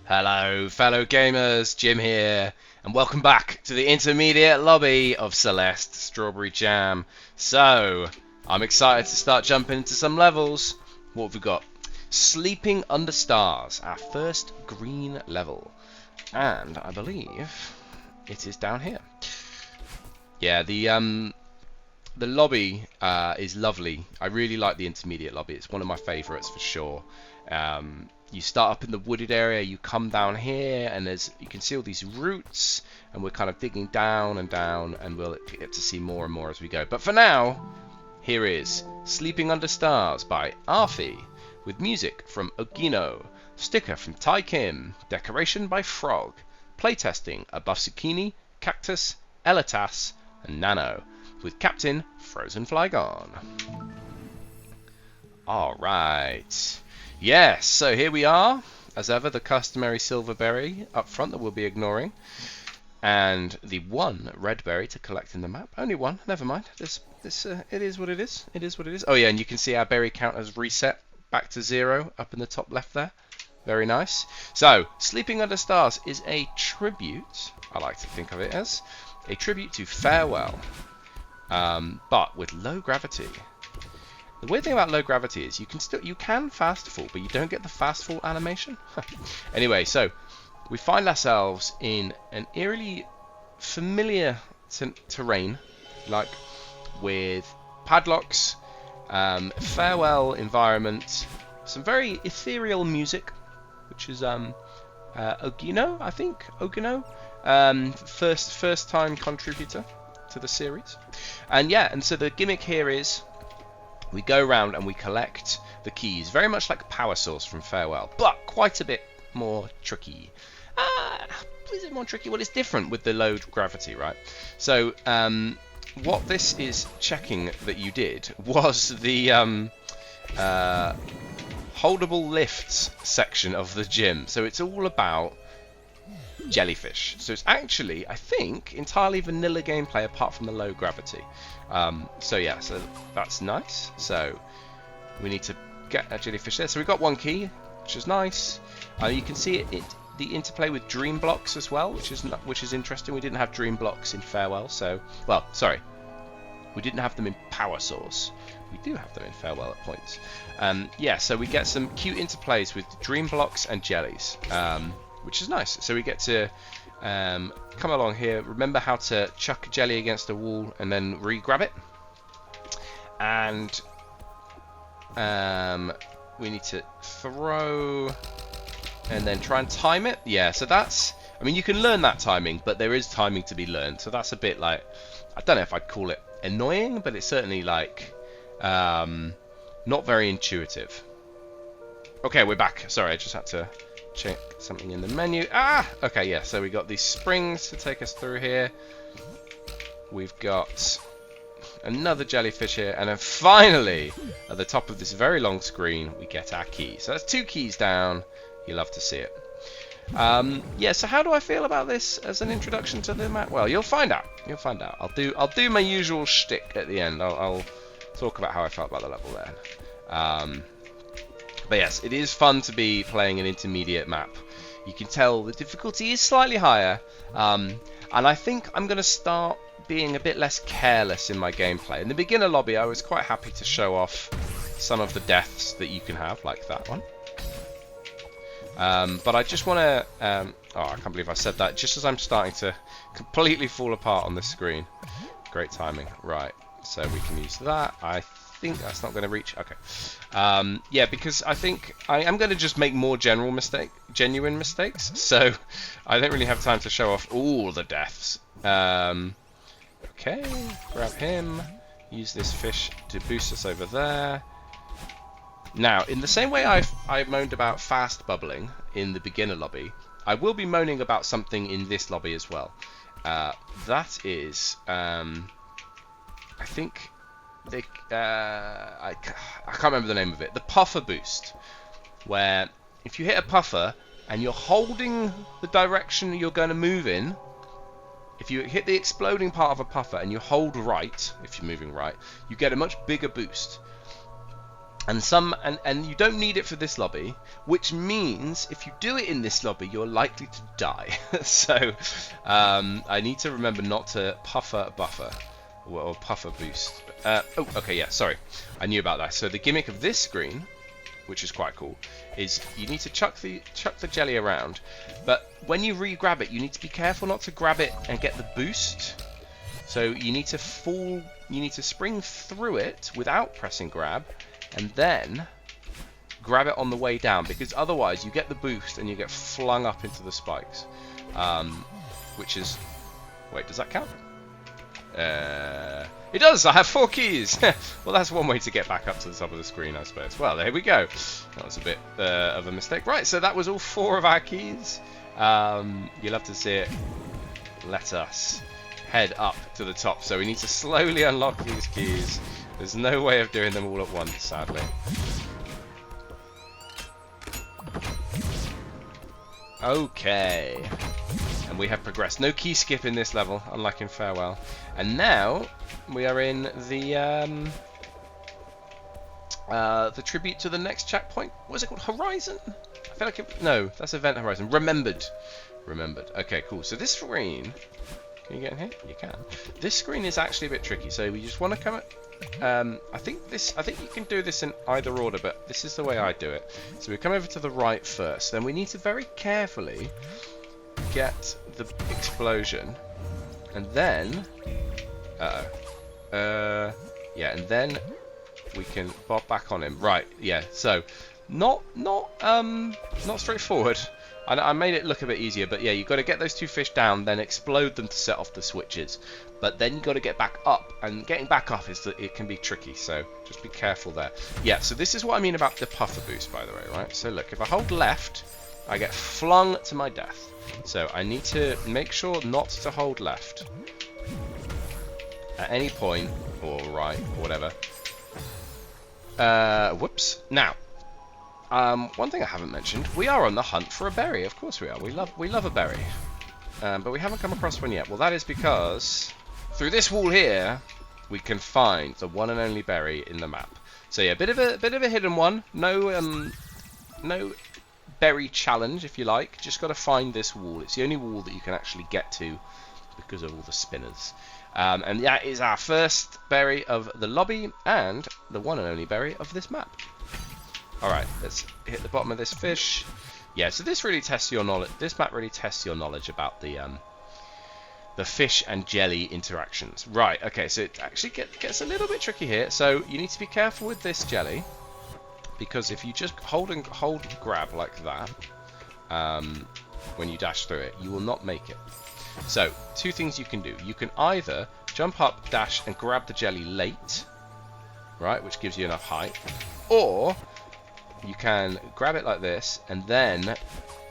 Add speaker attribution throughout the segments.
Speaker 1: Hello, fellow gamers, Jim here, and welcome back to the intermediate lobby of Celeste Strawberry Jam. So, I'm excited to start jumping into some levels. What have we got? Sleeping Under Stars, our first green level. And I believe it is down here. Yeah, the lobby is lovely. I really like the intermediate lobby. It's one of my favourites for sure. You start up in the wooded area, you come down here, and you can see all these roots, and we're kind of digging down and down, and we'll get to see more and more as we go. But for now, here is Sleeping Under Stars by Arfi, with music from Ogino, sticker from Tai Kim, decoration by Frog, playtesting Above Zucchini, Cactus, Elatas, and Nano, with Captain Frozen Flygon. Alright. Yes, so here we are. As ever, the customary silver berry up front that we'll be ignoring. And the one red berry to collect in the map. Only one, never mind. It is what it is. It is what it is. Oh yeah, and you can see our berry count has reset back to 0 up in the top left there. Very nice. So, Sleeping Under Stars is a tribute, I like to think of it as, a tribute to Farewell. But with low gravity. The weird thing about low gravity is you can fast fall, but you don't get the fast fall animation. Anyway, so we find ourselves in an eerily familiar terrain, like with padlocks, farewell environment, some very ethereal music, which is Ogino, I think. Ogino, first time contributor to the series, and yeah, and so the gimmick here is we go around and we collect the keys, very much like Power Source from Farewell, but quite a bit more tricky. Is it more tricky? Well, it's different with the low gravity, right? So, what this is checking that you did was the holdable lifts section of the gym. So it's all about jellyfish. So it's actually, I think, entirely vanilla gameplay apart from the low gravity. So yeah, so that's nice. So we need to get a jellyfish there. So we got one key, which is nice. You can see the interplay with dream blocks as well, which is interesting. We didn't have dream blocks in Farewell, so we didn't have them in Power Source. We do have them in Farewell at points. Yeah, so we get some cute interplays with dream blocks and jellies. Which is nice. So we get to come along here, remember how to chuck a jelly against a wall and then re-grab it. And we need to throw and then try and time it. Yeah, so that's, I mean, you can learn that timing, but there is timing to be learned. So that's a bit like, I don't know if I'd call it annoying, but it's certainly like not very intuitive. Okay, we're back. Sorry, I just had to check something in the menu. Okay, yeah, so we got these springs to take us through here. We've got another jellyfish here, and then finally, at the top of this very long screen, we get our key. So that's 2 keys down. You love to see it. Yeah, so how do I feel about this as an introduction to the map? Well, you'll find out. You'll find out. I'll do my usual shtick at the end. I'll talk about how I felt about the level then. But yes, it is fun to be playing an intermediate map. You can tell the difficulty is slightly higher, and I think I'm going to start being a bit less careless in my gameplay. In the beginner lobby, I was quite happy to show off some of the deaths that you can have, like that one. But I just want to... oh, I can't believe I said that just as I'm starting to completely fall apart on the screen. Great timing. Right, so we can use that. I think that's not going to reach. Okay. Yeah, because I think I am going to just make more genuine mistakes. So I don't really have time to show off all the deaths. Okay, grab him. Use this fish to boost us over there. Now, in the same way I moaned about fast bubbling in the beginner lobby, I will be moaning about something in this lobby as well. That is, I think, I can't remember the name of it. The puffer boost, where if you hit a puffer and you're holding the direction you're going to move in, if you hit the exploding part of a puffer and you hold right, if you're moving right, you get a much bigger boost. And you don't need it for this lobby, which means if you do it in this lobby, you're likely to die. So I need to remember not to puffer buffer or puffer boost. Oh, okay, yeah, sorry, I knew about that. So the gimmick of this screen, which is quite cool, is you need to chuck the jelly around, but when you re-grab it, you need to be careful not to grab it and get the boost. So you need to spring through it without pressing grab, and then grab it on the way down, because otherwise you get the boost and you get flung up into the spikes, which is, wait, does that count? It does. I have 4 keys. Well, that's one way to get back up to the top of the screen, I suppose. Well, there we go. That was a bit of a mistake. Right, so that was all 4 of our keys. You'll have to see it. Let us head up to the top. So we need to slowly unlock these keys. There's no way of doing them all at once, sadly. Okay. And we have progressed. No key skip in this level, unlike in Farewell. And now we are in the tribute to the next checkpoint. What is it called? Horizon? I feel like no, that's Event Horizon. Remembered. Okay, cool. So this screen, can you get in here? You can. This screen is actually a bit tricky. So we just want to come at. I think you can do this in either order, but this is the way I do it. So we come over to the right first. Then we need to very carefully get the explosion, and then yeah, and then we can bob back on him. Right, yeah. So not straightforward. I made it look a bit easier, but yeah, you've got to get those 2 fish down, then explode them to set off the switches. But then you've got to get back up, and getting back up it can be tricky, so just be careful there. Yeah, so this is what I mean about the puffer boost, by the way, right? So look, if I hold left, I get flung to my death. So I need to make sure not to hold left at any point, or right, or whatever. Whoops. Now, one thing I haven't mentioned, we are on the hunt for a berry. Of course we are. We love a berry. But we haven't come across one yet. Well, that is because through this wall here, we can find the one and only berry in the map. So yeah, bit of a hidden one. No berry challenge, if you like. Just got to find this wall. It's the only wall that you can actually get to because of all the spinners. And that is our first berry of the lobby and the one and only berry of this map. Alright, let's hit the bottom of this fish. Yeah, so this really tests your knowledge. This map really tests your knowledge about the fish and jelly interactions. Right, okay, so it actually gets a little bit tricky here. So you need to be careful with this jelly, because if you just hold grab like that, when you dash through it, you will not make it. So 2 things you can do. You can either jump up, dash, and grab the jelly late, right, which gives you enough height, or you can grab it like this and then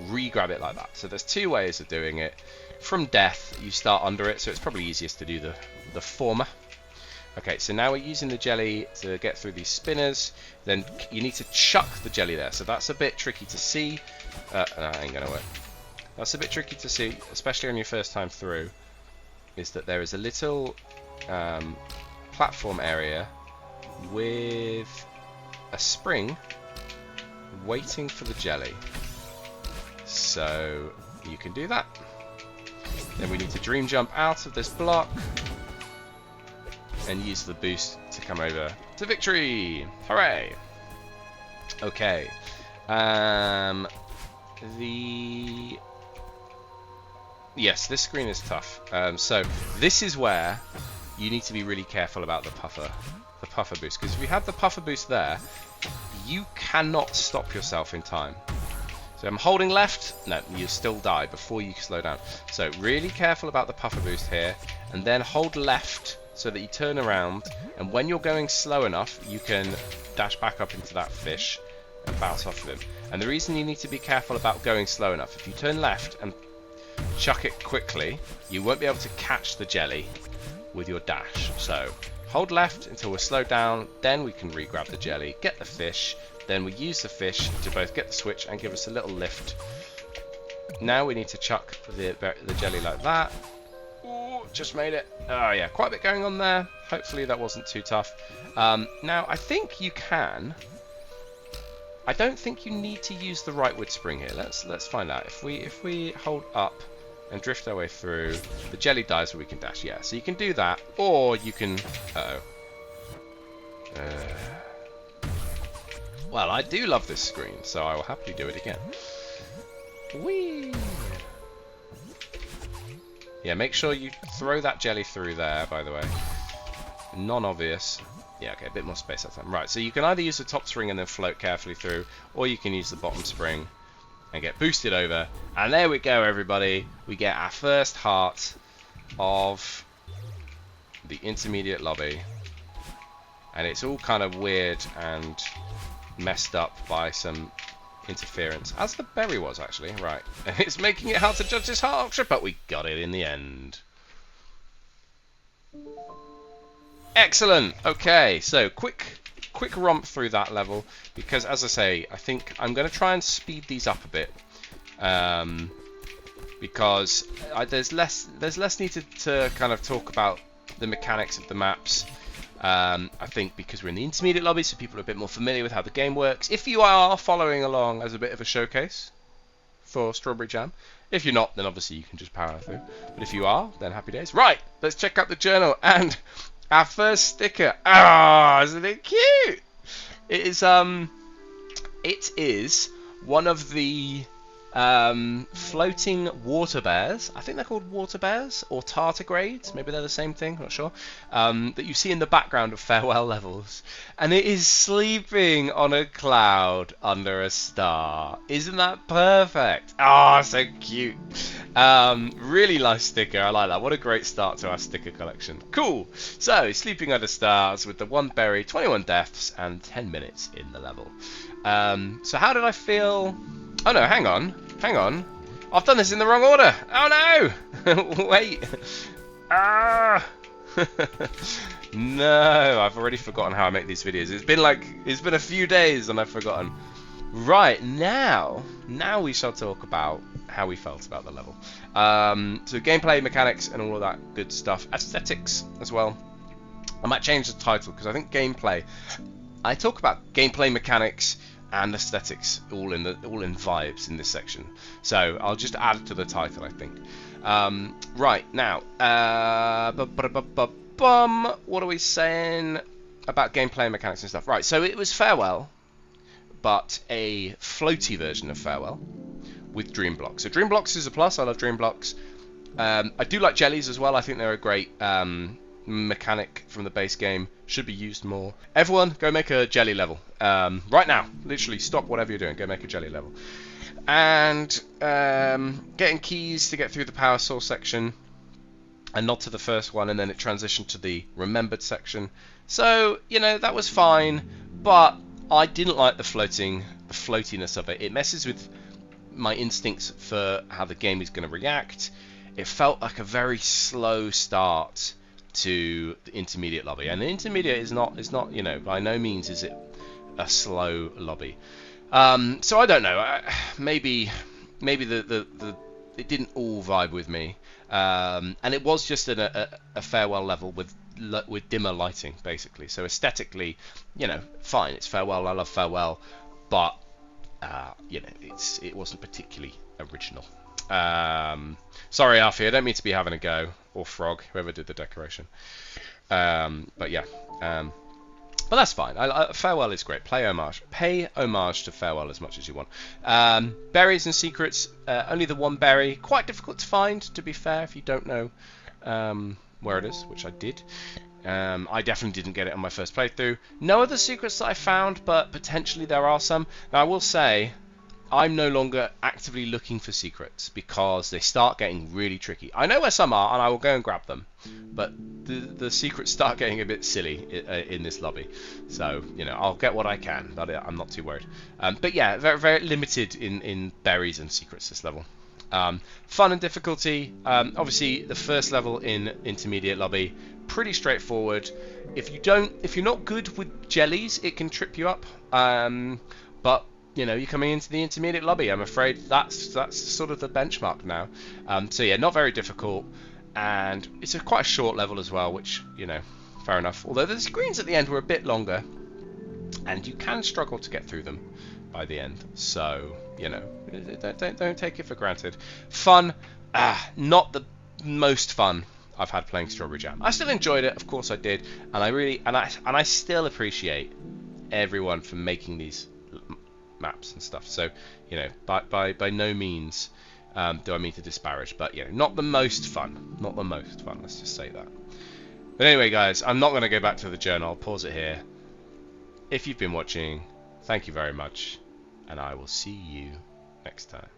Speaker 1: re-grab it like that. So there's 2 ways of doing it. From death, you start under it, so it's probably easiest to do the former. Okay, so now we're using the jelly to get through these spinners. Then you need to chuck the jelly there. So that's a bit tricky to see. No, that ain't gonna work. That's a bit tricky to see, especially on your first time through, is that there is a little platform area with a spring waiting for the jelly. So you can do that. Then we need to dream jump out of this block and use the boost to come over to victory. Hooray! Okay. Yes, this screen is tough. So this is where you need to be really careful about the puffer boost, because if you have the puffer boost there, you cannot stop yourself in time. So I'm holding left. No, you still die before you slow down. So really careful about the puffer boost here, and then hold left so that you turn around, and when you're going slow enough, you can dash back up into that fish and bounce off of him. And the reason you need to be careful about going slow enough, if you turn left and chuck it quickly, you won't be able to catch the jelly with your dash. So hold left until we're slowed down, then we can re-grab the jelly, get the fish, then we use the fish to both get the switch and give us a little lift. Now we need to chuck the jelly like that. Ooh, just made it. Oh yeah, quite a bit going on there. Hopefully that wasn't too tough. Now I think you can I don't think you need to use the rightward spring here. Let's find out. If we hold up and drift our way through, the jelly dies where we can dash. Yeah, so you can do that, or you can. Well, I do love this screen, so I will happily do it again. Whee! Yeah, make sure you throw that jelly through there, by the way. Non-obvious. Yeah, okay, a bit more space that time. Right, so you can either use the top spring and then float carefully through, or you can use the bottom spring and get boosted over. And there we go, everybody. We get our first heart of the intermediate lobby. And it's all kind of weird and messed up by some interference, as the berry was actually. Right, it's making it hard to judge this heart option, but we got it in the end. Excellent. Okay, so quick romp through that level, because as I say, I think I'm going to try and speed these up a bit, because there's less needed to kind of talk about the mechanics of the maps. I think because we're in the intermediate lobby, so people are a bit more familiar with how the game works. If you are following along as a bit of a showcase for Strawberry Jam, if you're not, then obviously you can just power through. But if you are, then happy days. Right, let's check out the journal and our first sticker. Ah, isn't it cute? It is one of the floating water bears. I think they're called water bears or tardigrades. Maybe they're the same thing. Not sure. That you see in the background of farewell levels, and it is sleeping on a cloud under a star. Isn't that perfect? Ah, oh, so cute. Really nice sticker. I like that. What a great start to our sticker collection. Cool. So sleeping under stars with the 1 berry, 21 deaths, and 10 minutes in the level. So how did I feel? Oh no, hang on. I've done this in the wrong order. Oh no! Wait. Ah! No, I've already forgotten how I make these videos. It's been a few days and I've forgotten. Right, now we shall talk about how we felt about the level. So gameplay, mechanics, and all of that good stuff. Aesthetics as well. I might change the title because I think gameplay. I talk about gameplay, mechanics, and aesthetics all in vibes in this section, so I'll just add it to the title, I think. Right now, what are we saying about gameplay, mechanics, and stuff? Right, so it was Farewell, but a floaty version of Farewell with Dream Blocks. So Dream Blocks is a plus. I love Dream Blocks. I do like jellies as well. I think they're a great mechanic from the base game. Should be used more. Everyone, go make a jelly level right now. Literally, stop whatever you're doing. Go make a jelly level. And getting keys to get through the power source section, and not to the first one, and then it transitioned to the remembered section. So that was fine, but I didn't like the floatiness of it. It messes with my instincts for how the game is going to react. It felt like a very slow start to the intermediate lobby, and the intermediate is not by no means is it a slow lobby. So I don't know. Maybe the it didn't all vibe with me, and it was just a Farewell level with dimmer lighting, basically. So aesthetically, fine. It's Farewell. I love Farewell, but it wasn't particularly original. Sorry, Alfie, I don't mean to be having a go, or Frog, whoever did the decoration. But yeah, but that's fine. Farewell is great. Pay homage to Farewell as much as you want. Berries and secrets, only the 1 berry. Quite difficult to find, to be fair, if you don't know where it is, which I did. I definitely didn't get it on my first playthrough. No other secrets that I found, but potentially there are some. Now I will say, I'm no longer actively looking for secrets because they start getting really tricky. I know where some are and I will go and grab them, but the secrets start getting a bit silly in this lobby. So I'll get what I can, but I'm not too worried. But yeah, very, very limited in berries and secrets this level. Fun and difficulty. Obviously the first level in intermediate lobby, pretty straightforward. If you're not good with jellies, it can trip you up. But you're coming into the intermediate lobby. I'm afraid that's sort of the benchmark now. So yeah, not very difficult, and it's quite a short level as well, which fair enough. Although the screens at the end were a bit longer, and you can struggle to get through them. by the end. So, you know, don't take it for granted. Fun, not the most fun I've had playing Strawberry Jam. I still enjoyed it, of course I did, and I still appreciate everyone for making these maps and stuff. So, you know, by no means do I mean to disparage, but you know, not the most fun. Not the most fun, let's just say that. But anyway, guys, I'm not going to go back to the journal. I'll pause it here. If you've been watching, thank you very much, and I will see you next time.